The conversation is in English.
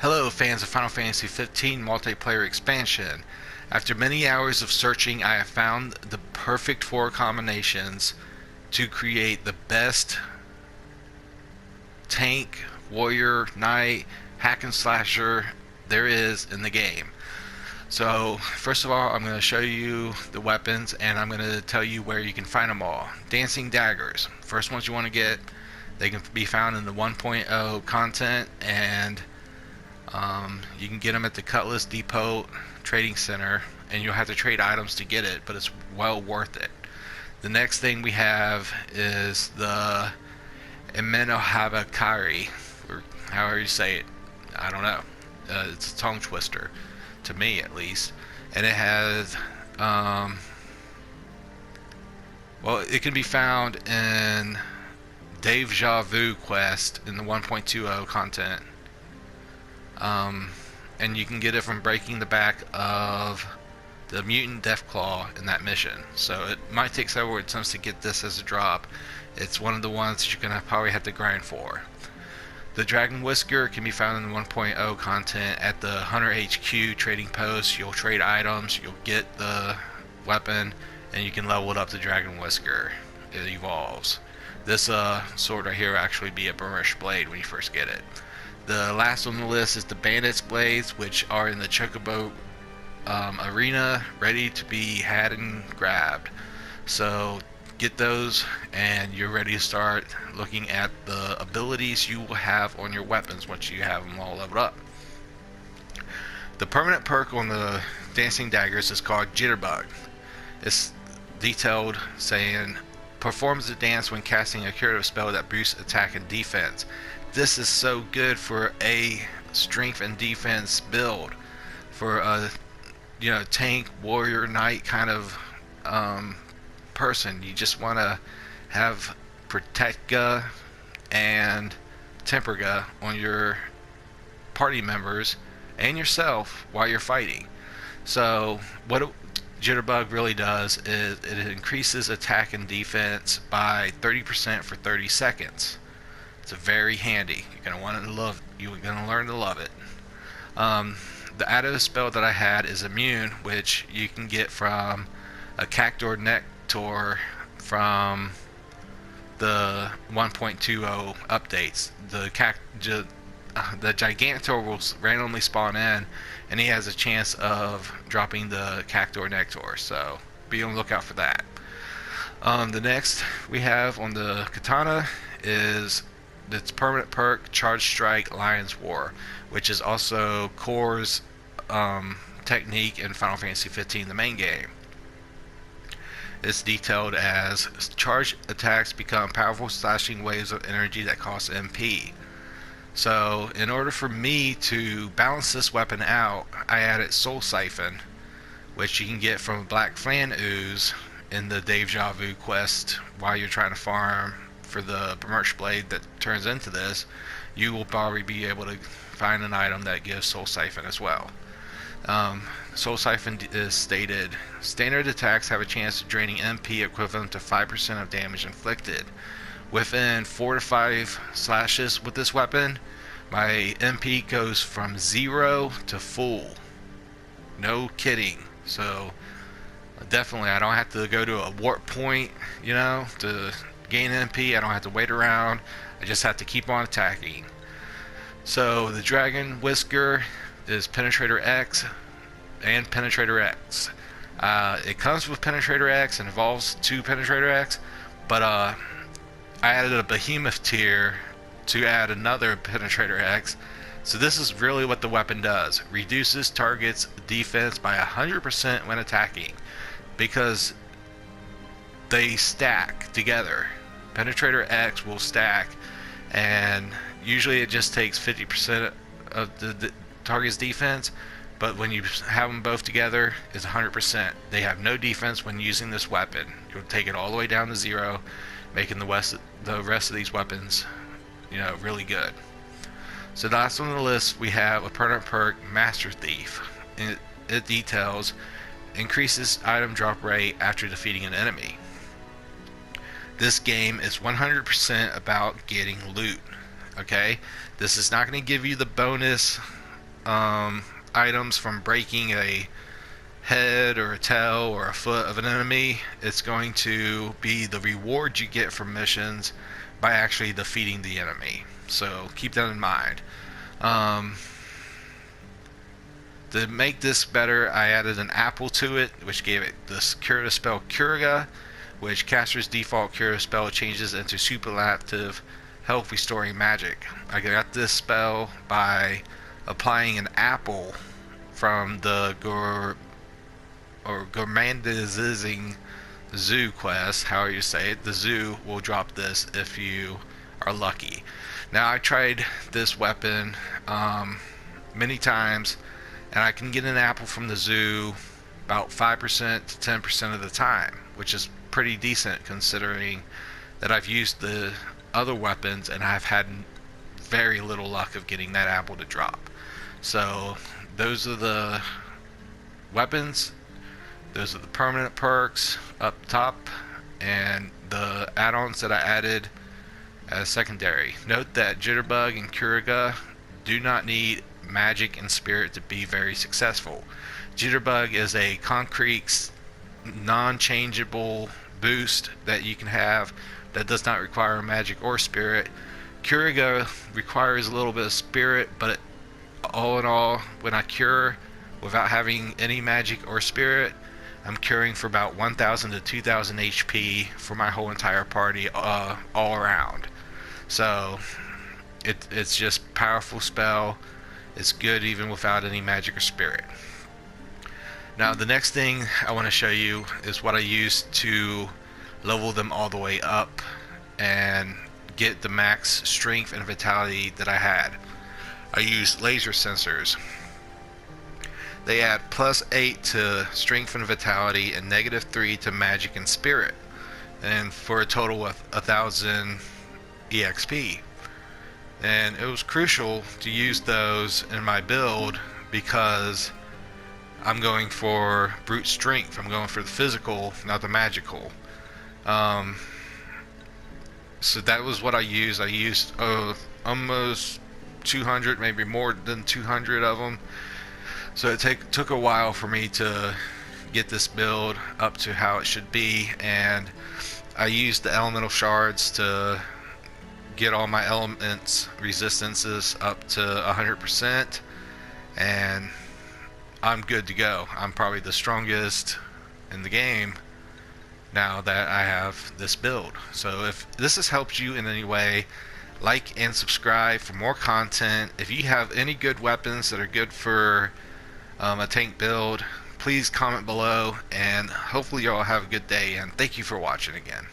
Hello fans of Final Fantasy XV multiplayer expansion. After many hours of searching, I have found the perfect four combinations to create the best tank, warrior, knight, hack and slasher there is in the game. So first of all, I'm going to show you the weapons and I'm going to tell you where you can find them all. Dancing daggers. First ones you want to get, they can be found in the 1.0 content, and you can get them at the Cutlass Depot Trading Center, and you'll have to trade items to get it, but it's well worth it. The next thing we have is the Imenohabakari, or however you say it. I don't know. It's a tongue twister, to me at least. And it has, well, it can be found in Deja Vu quest in the 1.20 content. And you can get it from breaking the back of the Mutant Deathclaw in that mission. So it might take several attempts to get this as a drop. It's one of the ones that you're going to probably have to grind for. The Dragon Whisker can be found in the 1.0 content at the Hunter HQ trading post. You'll trade items, you'll get the weapon, and you can level it up to Dragon Whisker. It evolves. This sword right here will actually be a burnished blade when you first get it. The last on the list is the Bandit's Blades, which are in the Chocobo arena, ready to be had and grabbed. So get those and you're ready to start looking at the abilities you will have on your weapons once you have them all leveled up. The permanent perk on the Dancing Daggers is called Jitterbug. It's detailed saying performs a dance when casting a curative spell that boosts attack and defense. This is so good for a strength and defense build, for a tank, warrior, knight kind of person. You just want to have Protecga and Temperga on your party members and yourself while you're fighting. So what Jitterbug really does is it increases attack and defense by 30% for 30 seconds. It's very handy. You're gonna learn to love it. The added spell that I had is Immune, which you can get from a Cactuar Nectar from the 1.20 updates. The Gigantor will randomly spawn in, and he has a chance of dropping the Cactuar Nectar, so be on the lookout for that. The next we have on the Katana is its permanent perk, Charge Strike Lion's War, which is also Core's technique in Final Fantasy XV, the main game. It's detailed as charge attacks become powerful slashing waves of energy that cost MP. So in order for me to balance this weapon out, I added Soul Siphon, which you can get from Black Fan Ooze in the Deja Vu quest while you're trying to farm for the Burnished Blade that turns into this. You will probably be able to find an item that gives Soul Siphon as well. Soul Siphon is stated, standard attacks have a chance of draining MP equivalent to 5% of damage inflicted. Within 4 to 5 slashes with this weapon, my MP goes from 0 to full. No kidding. So definitely I don't have to go to a warp point, to gain MP. I don't have to wait around. I just have to keep on attacking. So the Dragon Whisker is Penetrator X and Penetrator X. It comes with Penetrator X and evolves to Penetrator X, but I added a Behemoth tier to add another Penetrator X. So this is really what the weapon does. Reduces targets defense by 100% when attacking, because they stack together. Penetrator X will stack, and usually it just takes 50% of the target's defense, but when you have them both together, it's 100%. They have no defense when using this weapon. You'll take it all the way down to 0, making the rest of these weapons, really good. So last on the list we have a permanent perk, Master Thief. It details increases item drop rate after defeating an enemy. This game is 100% about getting loot. Okay, this is not going to give you the bonus items from breaking a head or a tail or a foot of an enemy. It's going to be the reward you get from missions by actually defeating the enemy. So keep that in mind. To make this better, I added an apple to it, which gave it the curative spell Curaga, which caster's default curative spell changes into superlative health restoring magic. I got this spell by applying an apple from the Gourmandizing Zoo quest, however you say it. The zoo will drop this if you are lucky. Now, I tried this weapon many times, and I can get an apple from the zoo about 5% to 10% of the time, which is pretty decent considering that I've used the other weapons and I've had very little luck of getting that apple to drop. So those are the weapons, those are the permanent perks up top, and the add-ons that I added as secondary. Note that Jitterbug and Curaga do not need magic and spirit to be very successful. Jitterbug is a concrete, non-changeable boost that you can have that does not require magic or spirit. Curaga requires a little bit of spirit, but all in all, when I cure without having any magic or spirit, I'm curing for about 1,000 to 2,000 HP for my whole entire party, all around. So it's just powerful spell. It's good even without any magic or spirit. Now the next thing I want to show you is what I used to level them all the way up and get the max strength and vitality that I had. I used laser sensors. They add +8 to strength and vitality and -3 to magic and spirit, and for a total of 1,000 EXP. And it was crucial to use those in my build because I'm going for brute strength. I'm going for the physical, not the magical. So that was what I used. I used almost 200, maybe more than 200 of them. So it took a while for me to get this build up to how it should be, and I used the elemental shards to get all my elements resistances up to 100%, and I'm good to go. I'm probably the strongest in the game now that I have this build. So if this has helped you in any way, like and subscribe for more content. If you have any good weapons that are good for a tank build, please comment below, and hopefully you all have a good day, and thank you for watching again.